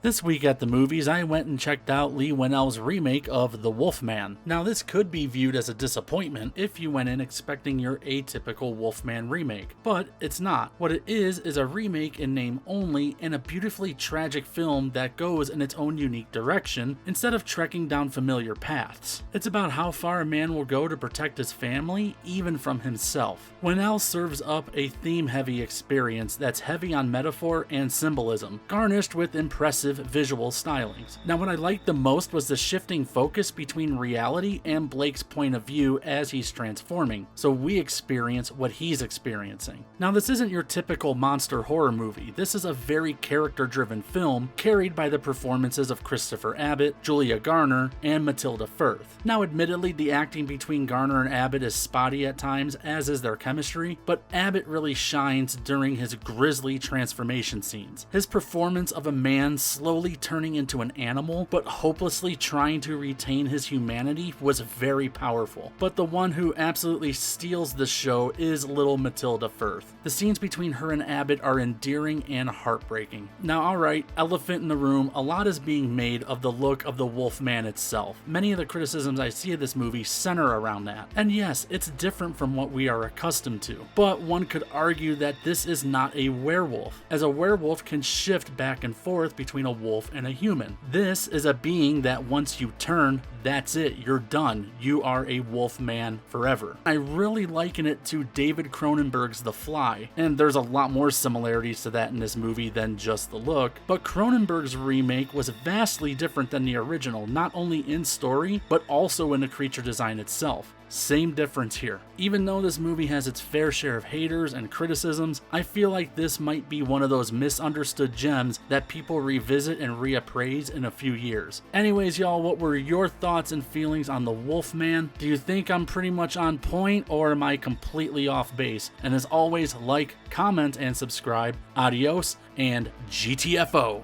This week at the movies, I went and checked out Leigh Whannell's remake of The Wolfman. Now, this could be viewed as a disappointment if you went in expecting your atypical Wolfman remake, but it's not. What it is a remake in name only and a beautifully tragic film that goes in its own unique direction instead of trekking down familiar paths. It's about how far a man will go to protect his family, even from himself. Whannell serves up a theme-heavy experience that's heavy on metaphor and symbolism, garnished with impressive visual stylings. Now, what I liked the most was the shifting focus between reality and Blake's point of view as he's transforming, so we experience what he's experiencing. Now, this isn't your typical monster horror movie. This is a very character-driven film carried by the performances of Christopher Abbott, Julia Garner, and Matilda Firth. Now, admittedly, the acting between Garner and Abbott is spotty at times, as is their chemistry, but Abbott really shines during his grisly transformation scenes. His performance of a man slowly turning into an animal, but hopelessly trying to retain his humanity was very powerful. But the one who absolutely steals the show is little Matilda Firth. The scenes between her and Abbott are endearing and heartbreaking. Now, alright, elephant in the room, a lot is being made of the look of the Wolfman itself. Many of the criticisms I see of this movie center around that. And yes, it's different from what we are accustomed to. But one could argue that this is not a werewolf, as a werewolf can shift back and forth between a wolf and a human. This is a being that once you turn, that's it, you're done. You are a wolf man forever. I really liken it to David Cronenberg's The Fly, and there's a lot more similarities to that in this movie than just the look, but Cronenberg's remake was vastly different than the original, not only in story, but also in the creature design itself. Same difference here. Even though this movie has its fair share of haters and criticisms, I feel like this might be one of those misunderstood gems that people revisit and reappraise in a few years. Anyways, y'all, what were your thoughts and feelings on The Wolfman? Do you think I'm pretty much on point, or am I completely off base? And as always, like, comment, and subscribe. Adios, and GTFO!